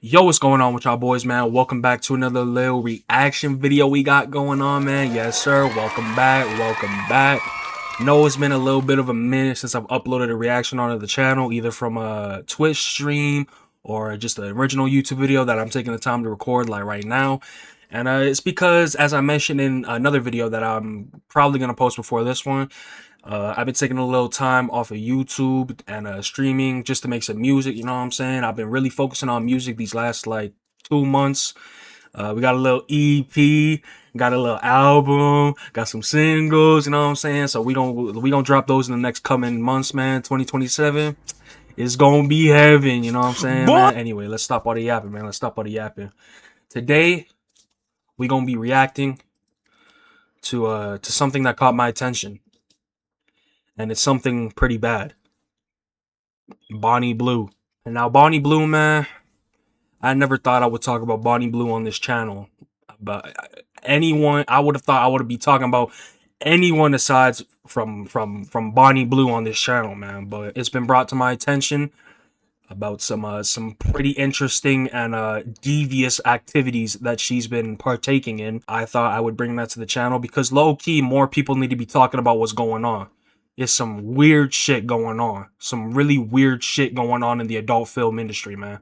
Yo, what's going on with y'all boys, man? Welcome back to another little reaction video we got going on, man. Yes, sir. Welcome back. Welcome back. No, it's been a little bit of a minute since I've uploaded a reaction onto the channel, either from a Twitch stream or just an original YouTube video that I'm taking the time to record like right now. And it's because, as I mentioned in another video that I'm probably going to post before this one, I've been taking a little time off of YouTube and streaming just to make some music, you know what I'm saying? I've been really focusing on music these last like 2 months. We got a little EP, got a little album, got some singles, you know what I'm saying? So we gonna drop those in the next coming months, man. 2027 is gonna be heaven, you know what I'm saying, man? Anyway, let's stop all the yapping, man. Let's stop all the yapping. Today, we gonna be reacting to something that caught my attention. And it's something pretty bad. Bonnie Blue. And now Bonnie Blue, man, I never thought I would talk about Bonnie Blue on this channel. But anyone, I would have thought I would be talking about anyone aside from Bonnie Blue on this channel, man. But it's been brought to my attention about some pretty interesting and devious activities that she's been partaking in. I thought I would bring that to the channel because low-key more people need to be talking about what's going on. There's some weird shit going on. Some really weird shit going on in the adult film industry, man.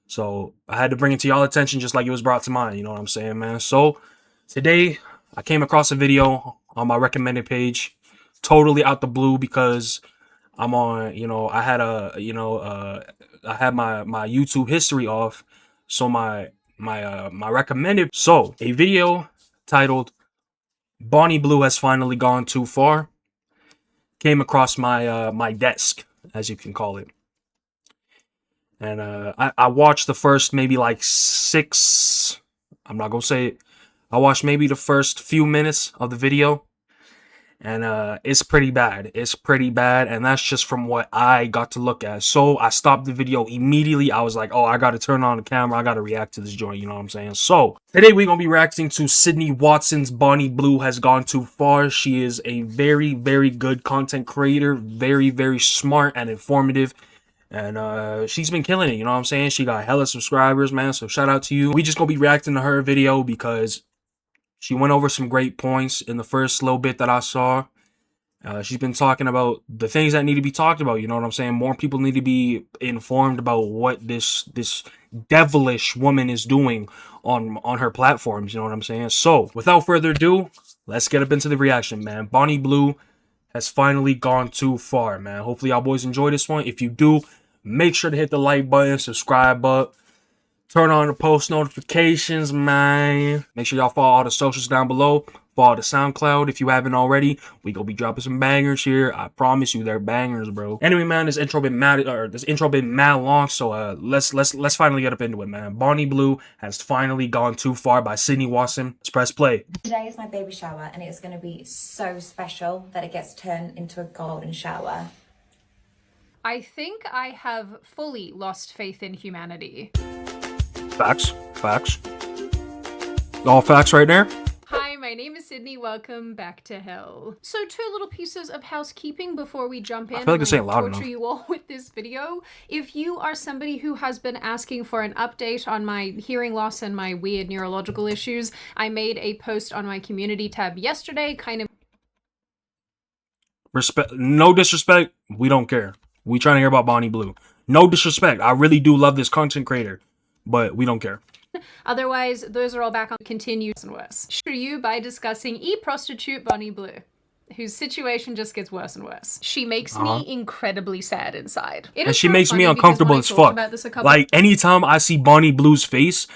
So I had to bring it to y'all attention just like it was brought to mine, you know what I'm saying, man? So today I came across a video on my recommended page, totally out the blue because I'm on, I had I had my YouTube history off. So my recommended, so a video titled Bonnie Blue Has Finally Gone Too Far came across my my desk, as you can call it. And I watched the first maybe like 6, I'm not gonna say it, I watched maybe the first few minutes of the video. And it's pretty bad. It's pretty bad, and that's just from what I got to look at. So I stopped the video immediately. I was like, oh, I gotta turn on the camera. I gotta react to this joint, you know what I'm saying? So today we're gonna be reacting to Sydney Watson's Bonnie Blue Has Gone Too Far. She is a very, very good content creator. Very, very smart and informative. And she's been killing it, you know what I'm saying? She got hella subscribers, man. So shout out to you. We just gonna be reacting to her video because she went over some great points in the first little bit that I saw. She's been talking about the things that need to be talked about. You know what I'm saying? More people need to be informed about what this devilish woman is doing on her platforms. You know what I'm saying? So without further ado, let's get up into the reaction, man. Bonnie Blue has finally gone too far, man. Hopefully y'all boys enjoy this one. If you do, make sure to hit the like button, subscribe up. Turn on the post notifications, man. Make sure y'all follow all the socials down below. Follow the SoundCloud if you haven't already. We gonna be dropping some bangers here. I promise you, they're bangers, bro. Anyway, man, this intro been mad long, so let's finally get up into it, man. Bonnie Blue Has Finally Gone Too Far by Sydney Watson. Let's press play. Today is my baby shower, and it's going to be so special that it gets turned into a golden shower. I think I have fully lost faith in humanity. Facts. Facts. All facts right there. Hi, my name is Sydney. Welcome back to hell. So 2 little pieces of housekeeping before we jump in. I feel like this ain't loud torture enough. you all with this video. If you are somebody who has been asking for an update on my hearing loss and my weird neurological issues, I made a post on my community tab yesterday, kind of Respect, no disrespect, we don't care. We trying to hear about Bonnie Blue. No disrespect, I really do love this content creator, but we don't care. Otherwise, those are all back on continues and worse. Show you by discussing e-prostitute Bonnie Blue, whose situation just gets worse and worse. She makes me incredibly sad inside. And she makes me uncomfortable as fuck. Like, anytime I see Bonnie Blue's face,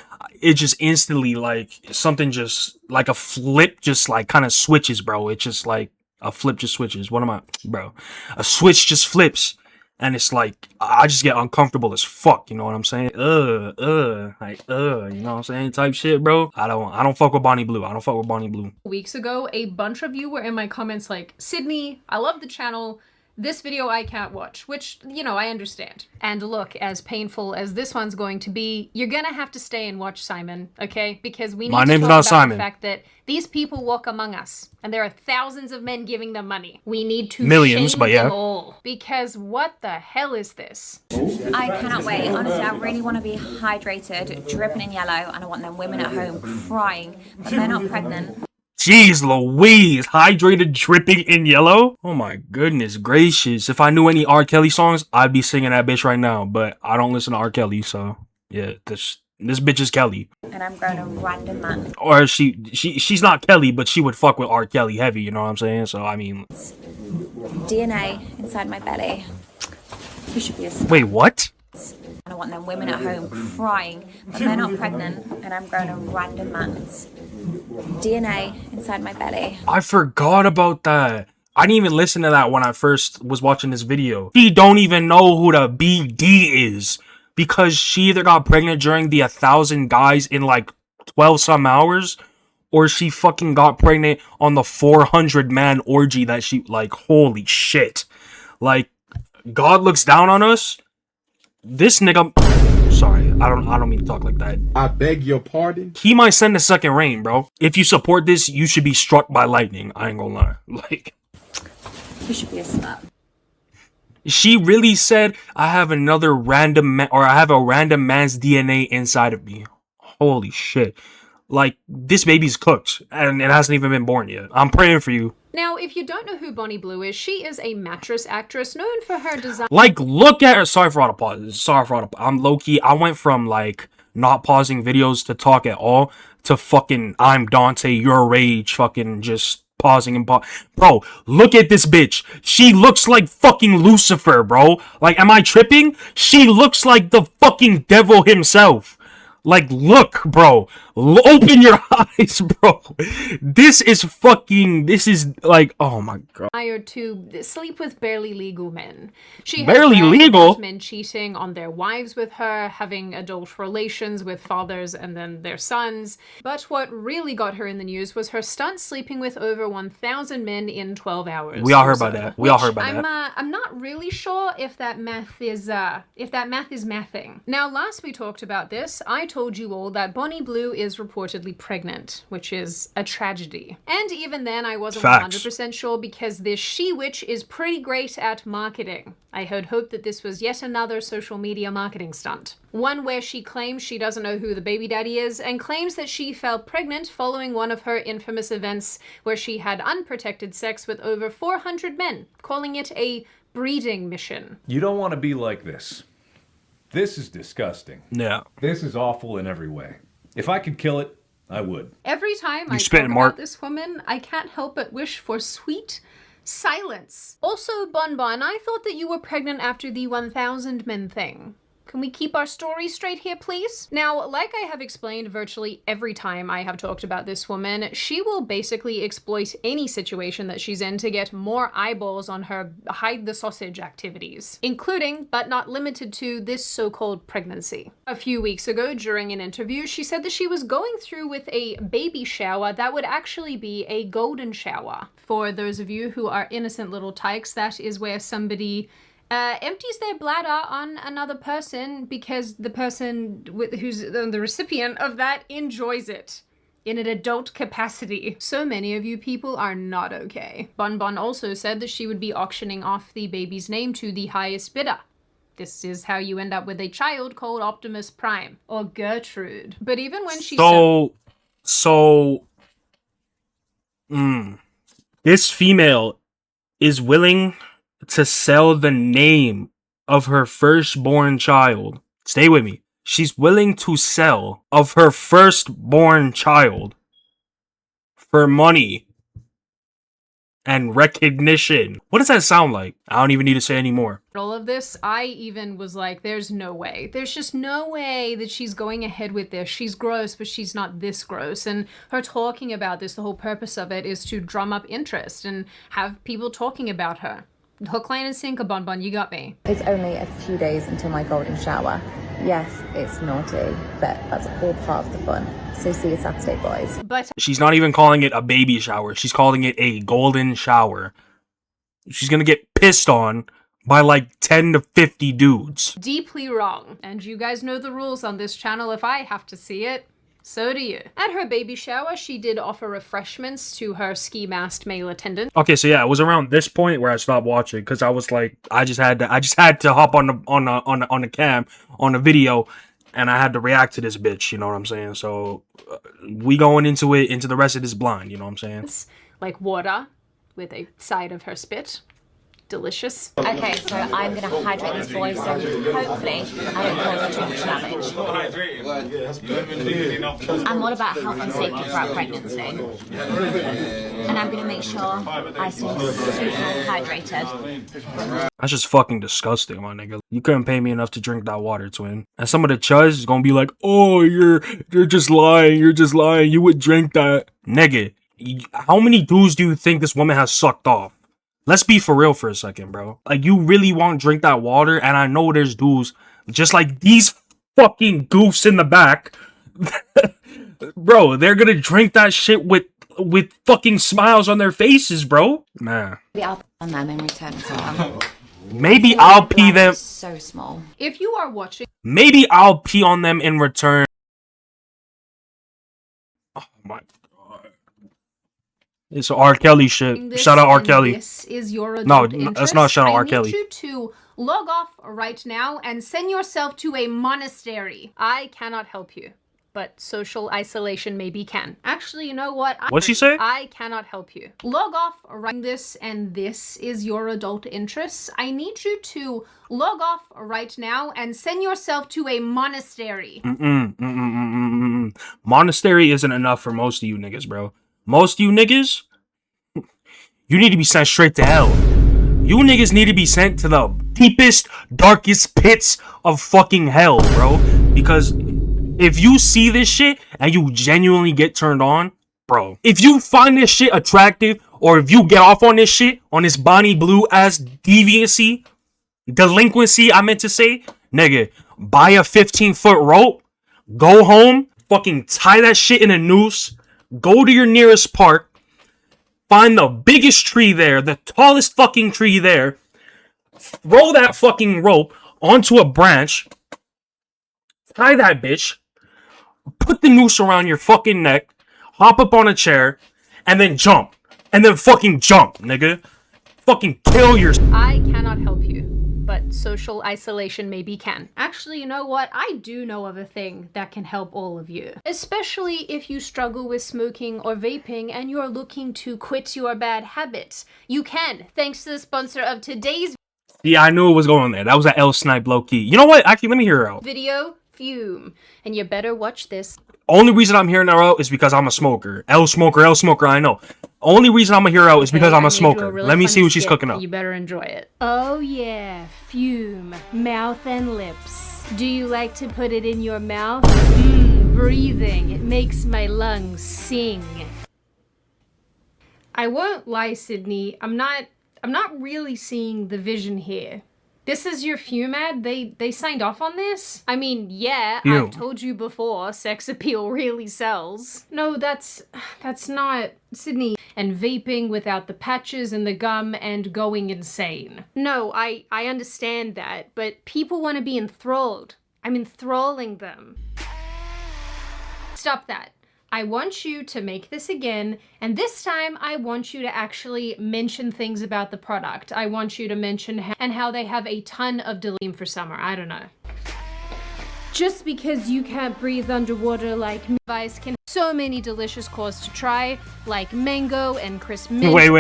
it just instantly, like, something just, like a flip just, like, kind of switches, bro. It's just, like, a flip just switches. What am I, bro? A switch just flips. And it's like, I just get uncomfortable as fuck, you know what I'm saying? Like, you know what I'm saying? Type shit, bro. I don't fuck with Bonnie Blue. I don't fuck with Bonnie Blue. Weeks ago, a bunch of you were in my comments like, Sydney, I love the channel. This video I can't watch, which, you know, I understand. And look, as painful as this one's going to be, you're gonna have to stay and watch Simon, okay? Because we need My to name's talk not about Simon. the fact that these people walk among us, and there are thousands of men giving them money. We need to Millions, shame but yeah. them all. Because what the hell is this? I cannot wait. Honestly, I really want to be hydrated, dripping in yellow, and I want them women at home crying that they're not pregnant. Jeez Louise, hydrated, dripping in yellow? Oh my goodness gracious. If I knew any R. Kelly songs, I'd be singing that bitch right now. But I don't listen to R. Kelly, so yeah, this bitch is Kelly. And I'm growing a random man. Or she's not Kelly, but she would fuck with R. Kelly heavy, you know what I'm saying? So I mean, DNA inside my belly. You should be a wait, what? And I want them women at home crying that they're not pregnant, and I'm growing a random man's DNA inside my belly. I forgot about that. I didn't even listen to that when I first was watching this video. She don't even know who the BD is because she either got pregnant during the 1,000 guys in like 12 some hours, or she fucking got pregnant on the 400 man orgy that she, like, holy shit. Like, God looks down on us. This nigga, sorry, I don't mean to talk like that. I beg your pardon? He might send a second rain, bro. If you support this, you should be struck by lightning. I ain't gonna lie. Like, You should be a slut. she really said, I have another random man, or I have a random man's DNA inside of me. Holy shit. Like, this baby's cooked, and it hasn't even been born yet. I'm praying for you. Now, if you don't know who Bonnie Blue is, she is a mattress actress known for her design. Like, look at her. Sorry for all the pauses. Sorry for all the. I'm low key. I went from like not pausing videos to talk at all to fucking I'm Dante, your rage, fucking just pausing and bro, look at this bitch. She looks like fucking Lucifer, bro. Like, am I tripping? She looks like the fucking devil himself. Like, look, bro. Open your eyes, bro. This is like, oh my god. To sleep with barely legal men. She Barely has legal? about men cheating on their wives with her, having adult relations with fathers and then their sons. But what really got her in the news was her stunt sleeping with over 1,000 men in 12 hours. We all heard about that. We all heard about that. I'm not really sure if that math is mathing. Now, last we talked about this, I told you all that Bonnie Blue is reportedly pregnant, which is a tragedy. And even then, I wasn't 100% sure because this she-witch is pretty great at marketing. I had hoped that this was yet another social media marketing stunt. One where she claims she doesn't know who the baby daddy is and claims that she fell pregnant following one of her infamous events where she had unprotected sex with over 400 men, calling it a breeding mission. You don't want to be like this. This is disgusting. Yeah. This is awful in every way. If I could kill it, I would. Every time I spit, talk Mark. about this woman, I can't help but wish for sweet silence. Also, Bon Bon, I thought that you were pregnant after the 1,000 men thing. Can we keep our story straight here, please? Now, like I have explained virtually every time I have talked about this woman, she will basically exploit any situation that she's in to get more eyeballs on her hide the sausage activities, including, but not limited to, this so-called pregnancy. A few weeks ago, during an interview, she said that she was going through with a baby shower that would actually be a golden shower. For those of you who are innocent little tykes, that is where somebody empties their bladder on another person because the person who's the recipient of that enjoys it in an adult capacity. So many of you people are not okay. Bon Bon also said that she would be auctioning off the baby's name to the highest bidder. This is how you end up with a child called Optimus Prime or Gertrude. But even when she this female is willing to sell the name of her firstborn child. Stay with me. She's willing to sell of her firstborn child for money and recognition. What does that sound like? I don't even need to say any more. all of this, I even was like, there's no way. There's just no way that she's going ahead with this. She's gross, but she's not this gross. And her talking about this, the whole purpose of it is to drum up interest and have people talking about her. Hook, line, and sinker, Bon Bon, you got me. It's only a few days until my golden shower. Yes, it's naughty, but that's all part of the fun. So see you Saturday, boys. But she's not even calling it a baby shower. She's calling it a golden shower. She's gonna get pissed on by like 10 to 50 dudes. Deeply wrong. And you guys know the rules on this channel. If I have to see it, so do you. At her baby shower, she did offer refreshments to her ski masked male attendant. Okay, so yeah, it was around this point where I stopped watching because I was like, I just had to hop on the cam on the video, and I had to react to this bitch. You know what I'm saying? So we going into the rest of this blind. You know what I'm saying? Like water with a side of her spit. Delicious. Okay, so I'm gonna hydrate this boy, so hopefully I don't cause too much damage. I'm all about health and safety throughout pregnancy. And I'm gonna make sure I stay super hydrated. That's just fucking disgusting, my nigga. You couldn't pay me enough to drink that water, twin. And some of the chuds is gonna be like, oh, you're just lying, you would drink that. Nigga, how many dudes do you think this woman has sucked off? Let's be for real for a second, bro. Like, you really want to drink that water? And I know there's dudes just like these fucking goofs in the back. Bro, they're gonna drink that shit with fucking smiles on their faces, bro. Man. Maybe I'll pee on them in return as well. Maybe I'll pee them. So small. If you are watching, Maybe I'll pee on them in return. Oh my god. It's R. Kelly shit. Shout out R. Kelly. This is your No, adult that's not shout out R. I need Kelly. you to log off right now and send yourself to a monastery. I cannot help you, but social isolation maybe can. Actually, you know what? What'd she say? I cannot help you. Log off right this, and this is your adult interests. I need you to log off right now and send yourself to a monastery. Monastery isn't enough for most of you niggas, bro. Most of you niggas, you need to be sent straight to hell. You niggas need to be sent to the deepest, darkest pits of fucking hell, bro. Because if you see this shit and you genuinely get turned on, bro, if you find this shit attractive, or if you get off on this shit, on this Bonnie Blue ass deviancy, delinquency, I meant to say, nigga, buy a 15-foot rope, go home, fucking tie that shit in a noose, go to your nearest park, find the biggest tree there, the tallest fucking tree there, throw that fucking rope onto a branch, tie that bitch, put the noose around your fucking neck, hop up on a chair, and then jump. And then fucking jump, nigga. Fucking kill yourself. I cannot help you, but social isolation maybe can. Actually, you know what? I do know of a thing that can help all of you. Especially if you struggle with smoking or vaping and you're looking to quit your bad habits. You can, thanks to the sponsor of today's Yeah, I knew it was going there. That was an L snipe low key. You know what? Actually, let me hear her out. video, Fume. And you better watch this. Only reason I'm hearing her out is because I'm a smoker. L smoker, I know. Only reason I'm gonna hear her out is because I'm a smoker. Really Let me see funny what she's skit. cooking up. You better enjoy it. Oh yeah, Fume. Mouth and lips. Do you like to put it in your mouth? Breathing. It makes my lungs sing. I won't lie, Sydney. I'm not really seeing the vision here. This is your Fume ad? They signed off on this? I mean, yeah, Fume. I've told you before, sex appeal really sells. No, that's not Sydney. And vaping without the patches and the gum and going insane. No, I understand that, but people want to be enthralled. I'm enthralling them. Stop that. I want you to make this again, and this time I want you to actually mention things about the product. I want you to mention how they have a ton of deletion for summer. I don't know. Just because you can't breathe underwater like me, Vice can. So many delicious cores to try, like mango and crisp mint. Wait.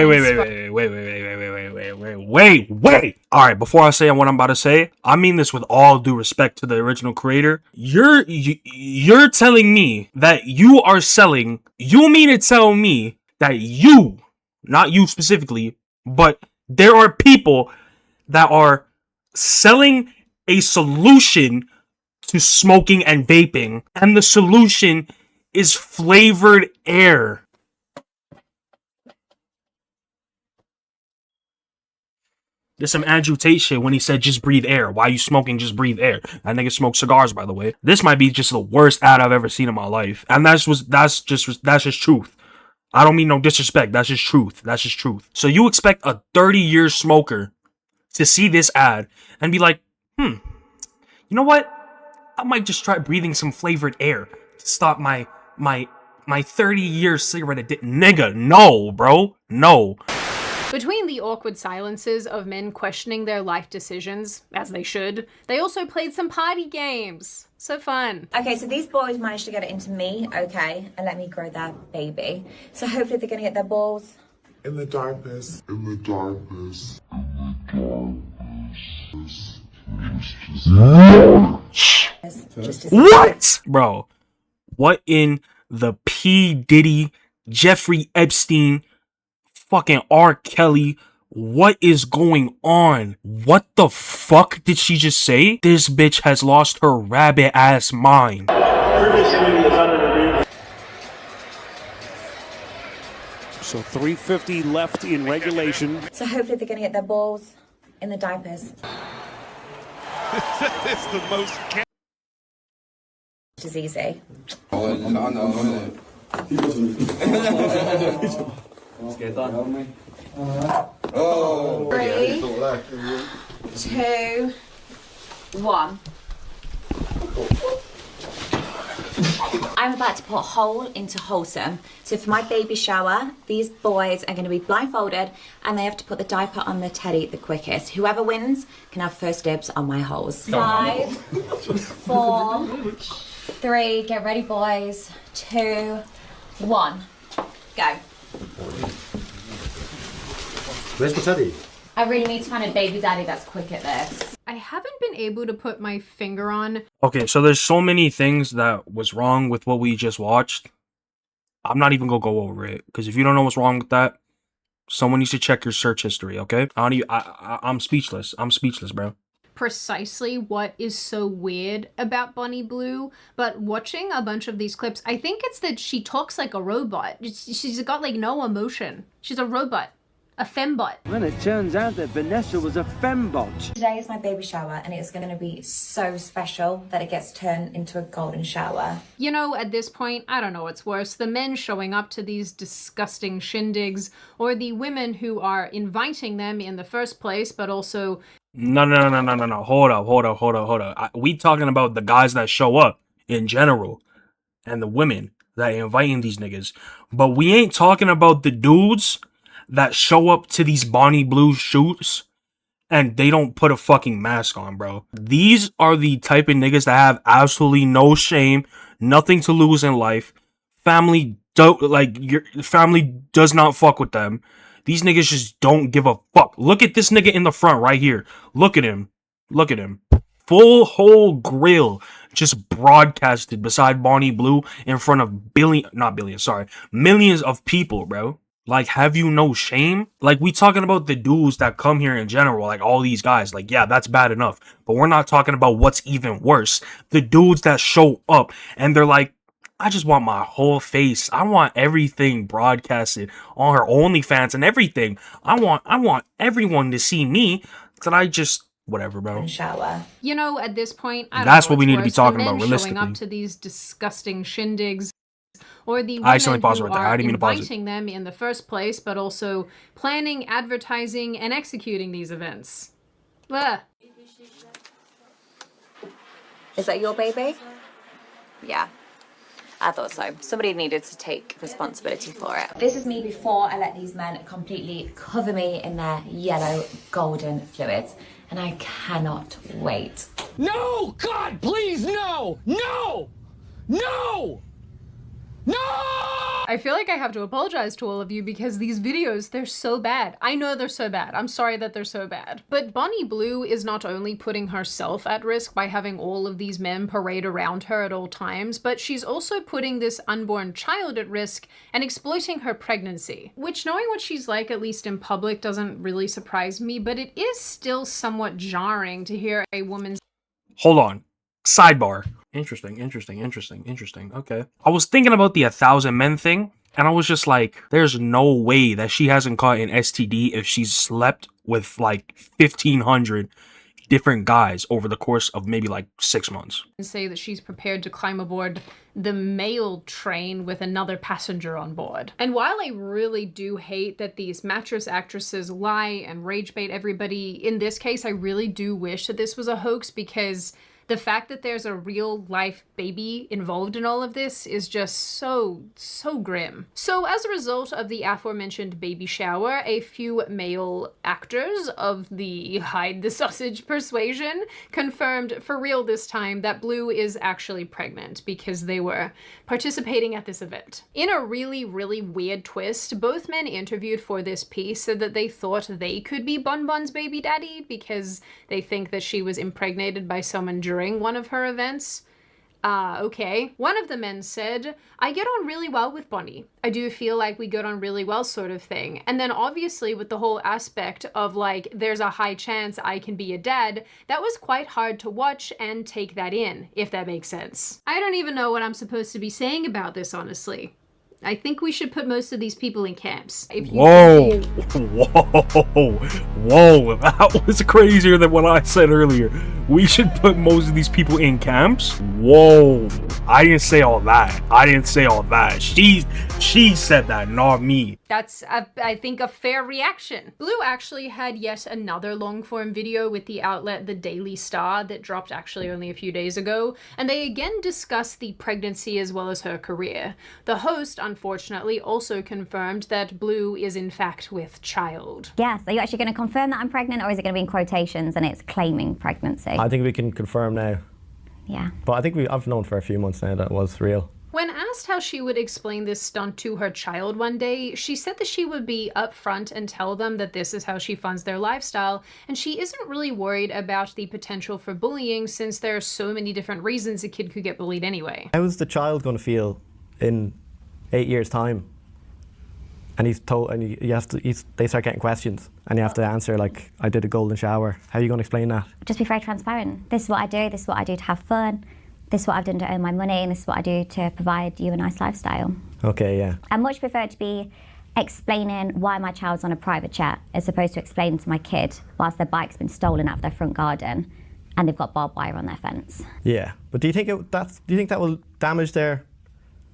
All right, before I say what I'm about to say, I mean this with all due respect to the original creator. You're telling me that you are selling. You mean to tell me that you, not you specifically, but there are people that are selling a solution to smoking and vaping, and the solution is flavored air. There's some Andrew Tate shit when he said just breathe air. Why are you smoking? Just breathe air. That nigga smokes cigars, by the way. This might be just the worst ad I've ever seen in my life, and that's just truth. I don't mean no disrespect. That's just truth. That's just truth. So you expect a 30-year smoker to see this ad and be like, you know what? I might just try breathing some flavored air to stop my 30-year cigarette addiction. Nigga, no, bro. No. Between the awkward silences of men questioning their life decisions, as they should, they also played some party games. So fun. Okay, so these boys managed to get it into me, okay, and let me grow their baby. So hopefully they're gonna get their balls in the darkness. In the darkness. What? Bro, what in the P. Diddy, Jeffrey Epstein, fucking R. Kelly, what is going on? What the fuck did she just say? This bitch has lost her rabbit ass mind. So 3:50 left in regulation. So hopefully they're gonna get their balls in the diapers. It's the most. Which is easy. Three, 2, 1. I'm about to put whole into wholesome. So for my baby shower, these boys are going to be blindfolded and they have to put the diaper on the teddy the quickest. Whoever wins can have first dibs on my holes. 5, 4, 3, get ready boys, 2, 1, go. Where's my teddy? I really need to find a baby daddy that's quick at this. I haven't been able to put my finger on. Okay, so there's so many things that was wrong with what we just watched. I'm not even gonna go over it, because if you don't know what's wrong with that, someone needs to check your search history, okay? I'm speechless. I'm speechless, bro. Precisely what is so weird about Bonnie Blue, but watching a bunch of these clips, I think it's that she talks like a robot. She's got like no emotion. She's a robot. A fembot. Well, it turns out that Vanessa was a fembot. Today is my baby shower and it's going to be so special that it gets turned into a golden shower. You know, at this point, I don't know what's worse, the men showing up to these disgusting shindigs or the women who are inviting them in the first place, but also... No. Hold up. We talking about the guys that show up in general and the women that are inviting these niggas. But we ain't talking about the dudes that show up to these Bonnie Blue shoots and they don't put a fucking mask on, bro. These are the type of niggas that have absolutely no shame, nothing to lose in life. Family your family does not fuck with them. These niggas just don't give a fuck. Look at this nigga in the front right here. Look at him. Look at him. Full whole grill just broadcasted beside Bonnie Blue in front of millions of people, bro. Like, have you no shame? Like, we talking about the dudes that come here in general, like all these guys. Like, yeah, that's bad enough. But we're not talking about what's even worse. The dudes that show up and they're like, I just want my whole face. I want everything broadcasted on her OnlyFans and everything. I want everyone to see me. That I just... Whatever, bro. Shower. You know, at this point, I don't That's know what we what's need to be worse, talking the men about, realistically. showing up to these disgusting shindigs, or the I accidentally women paused who right there. I are didn't mean to pause it. inviting them in the first place, but also planning, advertising, and executing these events. Ugh. Is that your baby? Yeah. I thought so. Somebody needed to take responsibility for it. This is me before I let these men completely cover me in their yellow golden fluids. And I cannot wait. No! God, please, no! No! No! No! I feel like I have to apologize to all of you because these videos, they're so bad. I know they're so bad. I'm sorry that they're so bad. But Bonnie Blue is not only putting herself at risk by having all of these men parade around her at all times, but she's also putting this unborn child at risk and exploiting her pregnancy. Which, knowing what she's like, at least in public, doesn't really surprise me, but it is still somewhat jarring to hear a woman's... Hold on. Sidebar. Interesting. Okay. I was thinking about the 1,000 men thing, and I was just like, there's no way that she hasn't caught an STD if she's slept with like 1,500 different guys over the course of maybe like 6 months. And say that she's prepared to climb aboard the mail train with another passenger on board. And while I really do hate that these mattress actresses lie and rage bait everybody, in this case I really do wish that this was a hoax, because the fact that there's a real life baby involved in all of this is just so grim. So as a result of the aforementioned baby shower, a few male actors of the hide the sausage persuasion confirmed for real this time that Blue is actually pregnant, because they were participating at this event. In a really weird twist, both men interviewed for this piece said that they thought they could be Bun Bun's baby daddy because they think that she was impregnated by someone during one of her events. Okay. One of the men said, "I get on really well with Bonnie. I do feel like we get on really well," sort of thing. And then obviously with the whole aspect of like, there's a high chance I can be a dad, that was quite hard to watch and take that in, if that makes sense. I don't even know what I'm supposed to be saying about this, honestly. I think we should put most of these people in camps. Whoa, that was crazier than what I said earlier. We should put most of these people in camps? Whoa, I didn't say all that. I didn't say all that. She said that, not me. That's, I think, a fair reaction. Blue actually had yet another long-form video with the outlet The Daily Star that dropped actually only a few days ago, and they again discussed the pregnancy as well as her career. The host, unfortunately, also confirmed that Blue is in fact with child. Yes, are you actually going to confirm that I'm pregnant, or is it going to be in quotations and it's claiming pregnancy? I think we can confirm now. Yeah. But I think I've known for a few months now that it was real. When asked how she would explain this stunt to her child one day, she said that she would be upfront and tell them that this is how she funds their lifestyle, and she isn't really worried about the potential for bullying since there are so many different reasons a kid could get bullied anyway. How is the child going to feel in 8 years' time? And he's told, and you have to, they start getting questions, and you have to answer like, "I did a golden shower." How are you going to explain that? Just be very transparent. This is what I do. This is what I do to have fun. This is what I've done to earn my money, and this is what I do to provide you a nice lifestyle. Okay, yeah. I much prefer to be explaining why my child's on a private jet as opposed to explaining to my kid whilst their bike's been stolen out of their front garden and they've got barbed wire on their fence. Yeah, but do you think that will damage their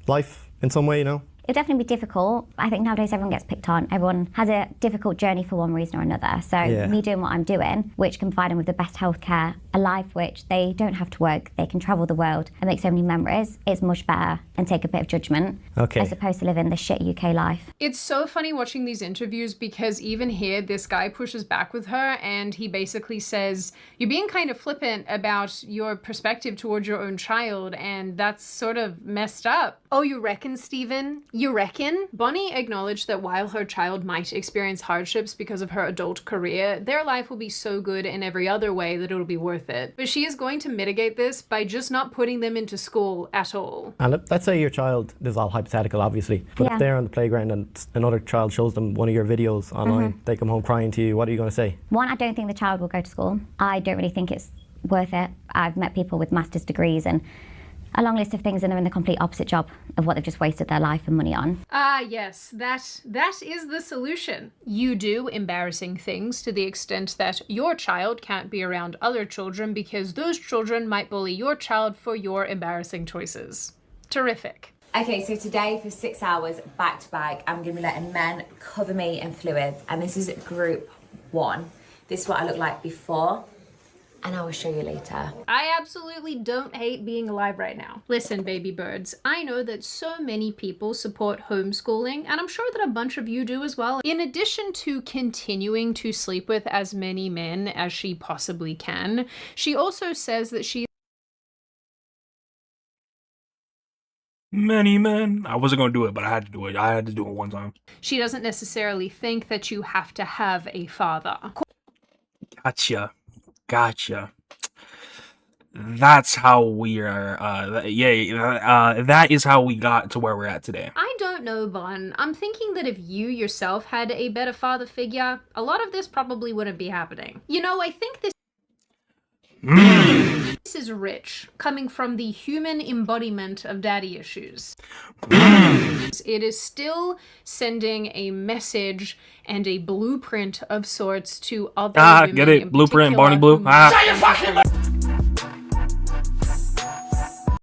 life in some way, you know? It'll definitely be difficult. I think nowadays everyone gets picked on. Everyone has a difficult journey for one reason or another. So me doing what I'm doing, which can provide them with the best healthcare, a life which they don't have to work, they can travel the world and make so many memories, it's much better and take a bit of judgment as opposed to living the shit UK life. It's so funny watching these interviews because even here, this guy pushes back with her and he basically says, "You're being kind of flippant about your perspective towards your own child, and that's sort of messed up." Oh, you reckon, Stephen? You reckon? Bonnie acknowledged that while her child might experience hardships because of her adult career, their life will be so good in every other way that it'll be worth it. But she is going to mitigate this by just not putting them into school at all. And let's say your child, this is all hypothetical obviously, but if they're on the playground and another child shows them one of your videos online, they come home crying to you, what are you going to say? One, I don't think the child will go to school. I don't really think it's worth it. I've met people with master's degrees and a long list of things, and they're in the complete opposite job of what they've just wasted their life and money on. Ah, yes, that is the solution. You do embarrassing things to the extent that your child can't be around other children because those children might bully your child for your embarrassing choices. Terrific. Okay, so today for 6 hours back to back, I'm gonna be letting men cover me in fluids, and this is group 1. This is what I look like before, and I will show you later. I absolutely don't hate being alive right now. Listen, baby birds, I know that so many people support homeschooling, and I'm sure that a bunch of you do as well. In addition to continuing to sleep with as many men as she possibly can, she also says that she Many men. I wasn't gonna do it, but I had to do it. I had to do it one time. She doesn't necessarily think that you have to have a father. Gotcha. That's how we are. That is how we got to where we're at today. I don't know, Bon. I'm thinking that if you yourself had a better father figure, a lot of this probably wouldn't be happening. You know, I think this... This is rich, coming from the human embodiment of daddy issues. It is still sending a message and a blueprint of sorts to other women. Get it? Blueprint, Barney Blue.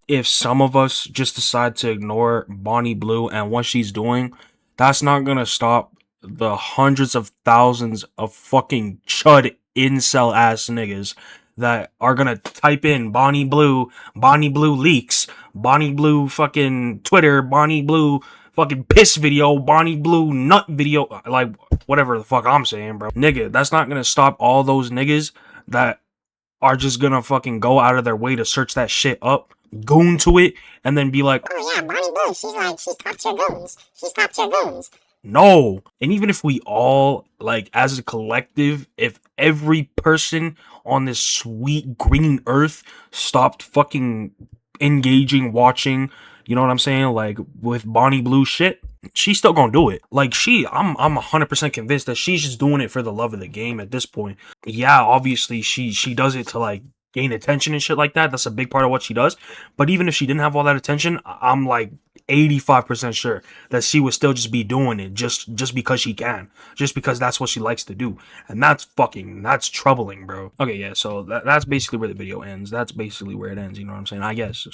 If some of us just decide to ignore Bonnie Blue and what she's doing, that's not gonna stop the hundreds of thousands of fucking chud incel ass niggas that are gonna type in Bonnie Blue leaks, Bonnie Blue fucking Twitter, Bonnie Blue fucking piss video, Bonnie Blue nut video, like whatever the fuck I'm saying, bro. Nigga, that's not gonna stop all those niggas that are just gonna fucking go out of their way to search that shit up, goon to it, and then be like, oh yeah, Bonnie Blue, she's top tier goons. She's top tier goons. no. And even if we all, like, as a collective, if every person on this sweet green earth stopped fucking engaging, watching, you know what I'm saying, like, with Bonnie Blue shit, she's still gonna do it. Like, I'm 100% convinced that she's just doing it for the love of the game at this point. Yeah, obviously, she does it to, like, gain attention and shit like that. That's a big part of what she does. But even if she didn't have all that attention, I'm like 85% sure that she would still just be doing it just because she can, just because that's what she likes to do. And that's troubling, bro. Okay, yeah, so that's basically where the video ends. That's basically where it ends, you know what I'm saying, I guess. So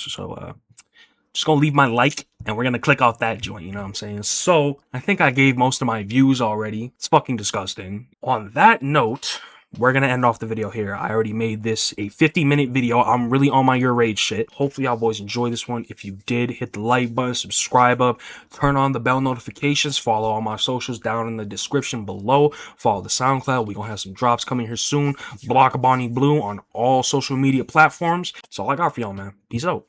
just gonna leave my like and we're gonna click off that joint, you know what I'm saying? So I think I gave most of my views already. It's fucking disgusting. On that note, we're gonna end off the video here. I already made this a 50-minute video. I'm really on my your rage shit. Hopefully y'all boys enjoy this one. If you did, hit the like button, subscribe up, turn on the bell notifications, follow all my socials down in the description below, follow the SoundCloud. We're gonna have some drops coming here soon. Block Bonnie Blue on all social media platforms. That's all I got for y'all, man. Peace out.